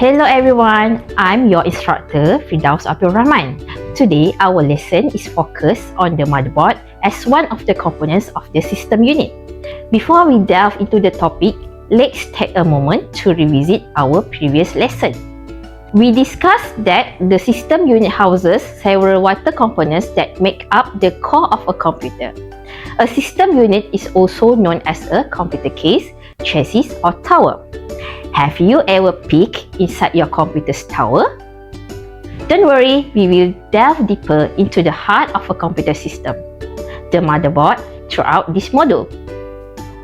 Hello everyone, I'm your instructor Firdaus Abdul Rahman. Today, our lesson is focused on the motherboard as one of the components of the system unit. Before we delve into the topic, let's take a moment to revisit our previous lesson. We discussed that the system unit houses several vital components that make up the core of a computer. A system unit is also known as a computer case, chassis or tower. Have you ever peeked inside your computer's tower? Don't worry, we will delve deeper into the heart of a computer system, the motherboard, throughout this module.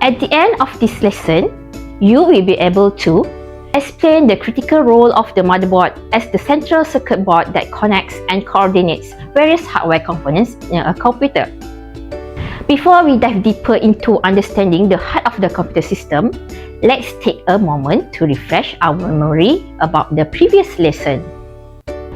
At the end of this lesson, you will be able to explain the critical role of the motherboard as the central circuit board that connects and coordinates various hardware components in a computer. Before we dive deeper into understanding the heart of the computer system, let's take a moment to refresh our memory about the previous lesson.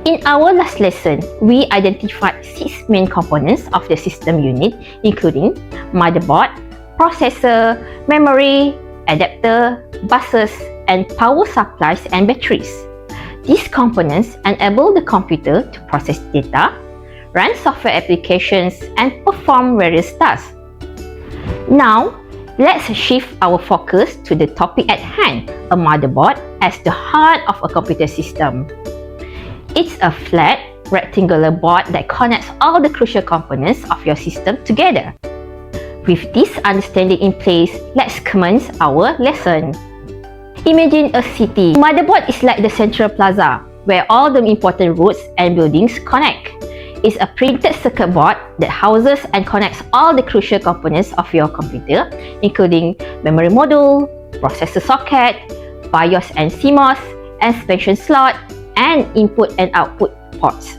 In our last lesson, we identified 6 main components of the system unit, including motherboard, processor, memory, adapter, buses, and power supplies and batteries. These components enable the computer to process data, run software applications, and perform various tasks. Now, let's shift our focus to the topic at hand, a motherboard as the heart of a computer system. It's a flat, rectangular board that connects all the crucial components of your system together. With this understanding in place, let's commence our lesson. Imagine a city. The motherboard is like the central plaza, where all the important roads and buildings connect. It's a printed circuit board that houses and connects all the crucial components of your computer, including memory module, processor socket, BIOS and CMOS, expansion slot, and input and output ports.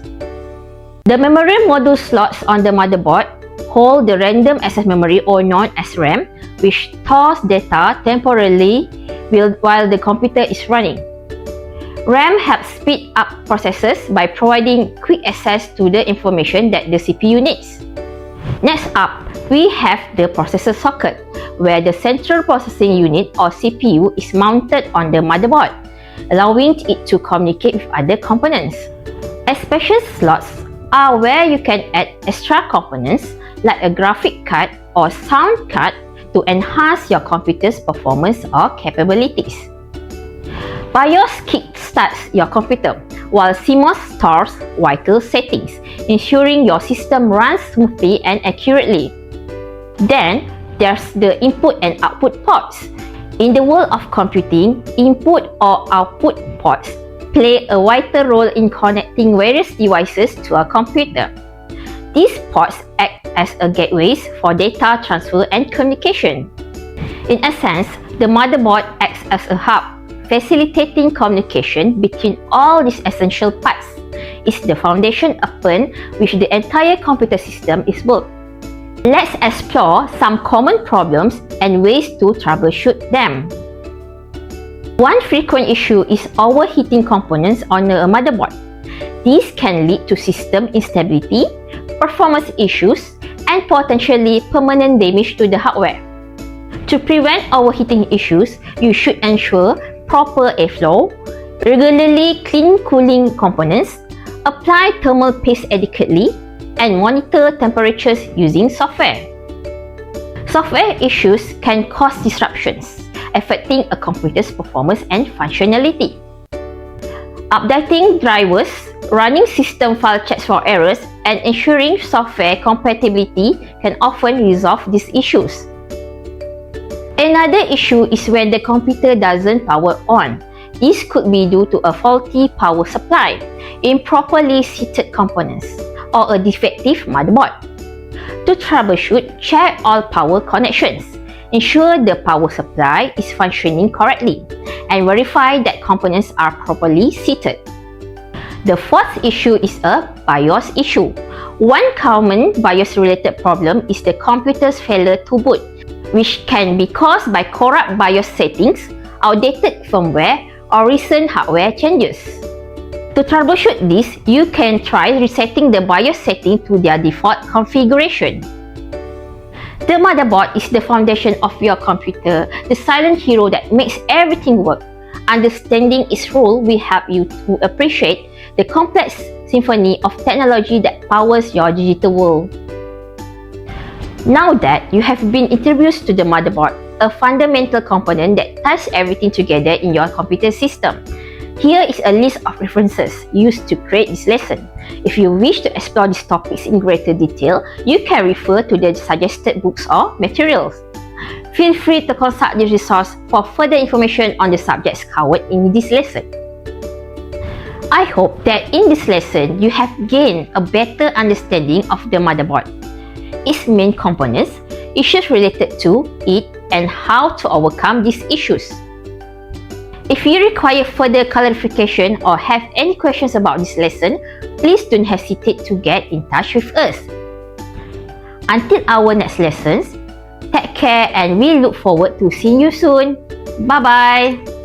The memory module slots on the motherboard hold the random access memory, or known as RAM, which stores data temporarily while the computer is running. RAM helps speed up processes by providing quick access to the information that the CPU needs. Next up, we have the processor socket, where the central processing unit or CPU is mounted on the motherboard, allowing it to communicate with other components. Expansion slots are where you can add extra components like a graphic card or sound card to enhance your computer's performance or capabilities. BIOS kickstarts your computer, while CMOS stores vital settings, ensuring your system runs smoothly and accurately. Then, there's the input and output ports. In the world of computing, input or output ports play a vital role in connecting various devices to a computer. These ports act as gateways for data transfer and communication. In essence, the motherboard acts as a hub, facilitating communication between all these essential parts. It's the foundation upon which the entire computer system is built. Let's explore some common problems and ways to troubleshoot them. One frequent issue is overheating components on a motherboard. This can lead to system instability, performance issues, and potentially permanent damage to the hardware. To prevent overheating issues, you should ensure proper airflow, regularly clean cooling components, apply thermal paste adequately, and monitor temperatures using software. Software issues can cause disruptions, affecting a computer's performance and functionality. Updating drivers, running system file checks for errors, and ensuring software compatibility can often resolve these issues. Another issue is when the computer doesn't power on. This could be due to a faulty power supply, improperly seated components, or a defective motherboard. To troubleshoot, check all power connections. Ensure the power supply is functioning correctly, and verify that components are properly seated. The fourth issue is a BIOS issue. One common BIOS-related problem is the computer's failure to boot, which can be caused by corrupt BIOS settings, outdated firmware, or recent hardware changes. To troubleshoot this, you can try resetting the BIOS setting to their default configuration. The motherboard is the foundation of your computer, the silent hero that makes everything work. understanding its role will help you to appreciate the complex symphony of technology that powers your digital world. Now that you have been introduced to the motherboard, a fundamental component that ties everything together in your computer system, here is a list of references used to create this lesson. If you wish to explore these topics in greater detail, you can refer to the suggested books or materials. Feel free to consult this resource for further information on the subjects covered in this lesson. I hope that in this lesson, you have gained a better understanding of the motherboard, its main components, issues related to it, and how to overcome these issues. If you require further clarification or have any questions about this lesson, please don't hesitate to get in touch with us. Until our next lessons, take care and we look forward to seeing you soon. Bye-bye!